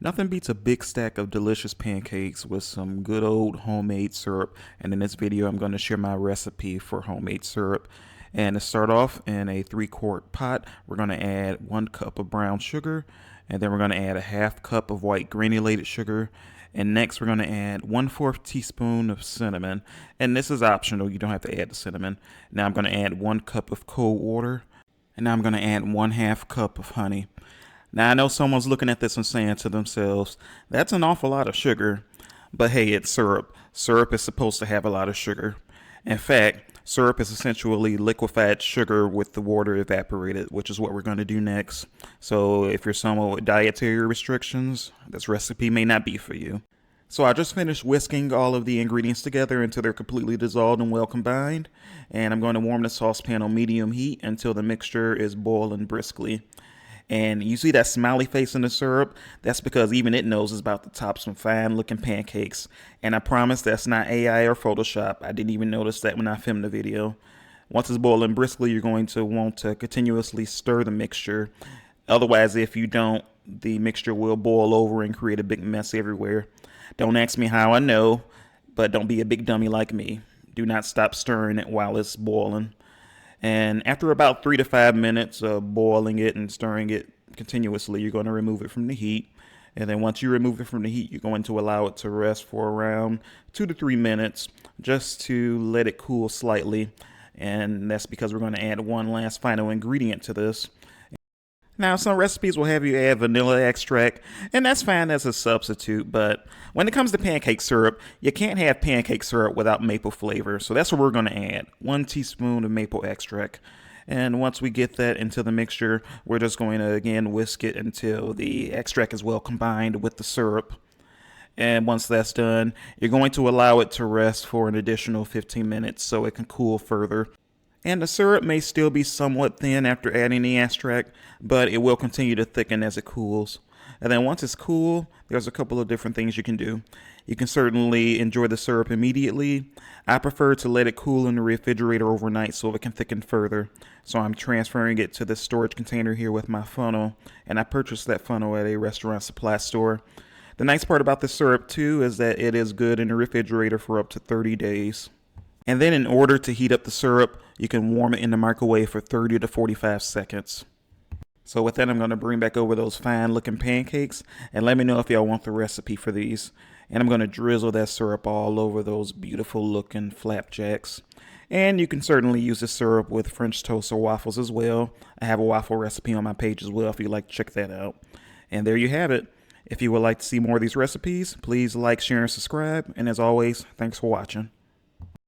Nothing beats a big stack of delicious pancakes with some good old homemade syrup. And in this video, I'm going to share my recipe for homemade syrup. And to start off, in a 3-quart pot, we're going to add 1 cup of brown sugar. And then we're going to add a half cup of white granulated sugar. And next, we're going to add 1/4 teaspoon of cinnamon. And this is optional. You don't have to add the cinnamon. Now I'm going to add 1 cup of cold water. And now I'm going to add 1/2 cup of honey. Now, I know someone's looking at this and saying to themselves, that's an awful lot of sugar. But hey, it's syrup. Syrup is supposed to have a lot of sugar. In fact, syrup is essentially liquefied sugar with the water evaporated, which is what we're going to do next. So if you're someone with dietary restrictions, this recipe may not be for you. So I just finished whisking all of the ingredients together until they're completely dissolved and well combined. And I'm going to warm the saucepan on medium heat until the mixture is boiling briskly. And you see that smiley face in the syrup? That's because even it knows it's about to top some fine looking pancakes. And I promise that's not AI or Photoshop. I didn't even notice that when I filmed the video. Once it's boiling briskly, you're going to want to continuously stir the mixture. Otherwise, if you don't, the mixture will boil over and create a big mess everywhere. Don't ask me how I know, but don't be a big dummy like me. Do not stop stirring it while it's boiling. And after about 3 to 5 minutes of boiling it and stirring it continuously, you're going to remove it from the heat. And then once you remove it from the heat, you're going to allow it to rest for around 2 to 3 minutes just to let it cool slightly. And that's because we're going to add one last final ingredient to this. Now, some recipes will have you add vanilla extract, and that's fine as a substitute, but when it comes to pancake syrup, you can't have pancake syrup without maple flavor, so that's what we're going to add, 1 teaspoon of maple extract. And once we get that into the mixture, we're just going to, again, whisk it until the extract is well combined with the syrup. And once that's done, you're going to allow it to rest for an additional 15 minutes so it can cool further. And the syrup may still be somewhat thin after adding the extract, but it will continue to thicken as it cools. And then once it's cool, there's a couple of different things you can do. You can certainly enjoy the syrup immediately. I prefer to let it cool in the refrigerator overnight so it can thicken further. So I'm transferring it to this storage container here with my funnel, and I purchased that funnel at a restaurant supply store. The nice part about the syrup too is that it is good in the refrigerator for up to 30 days. And then in order to heat up the syrup, you can warm it in the microwave for 30 to 45 seconds. So with that, I'm going to bring back over those fine looking pancakes and let me know if y'all want the recipe for these. And I'm going to drizzle that syrup all over those beautiful looking flapjacks. And you can certainly use the syrup with French toast or waffles as well. I have a waffle recipe on my page as well if you'd like to check that out. And there you have it. If you would like to see more of these recipes, please like, share, and subscribe. And as always, thanks for watching.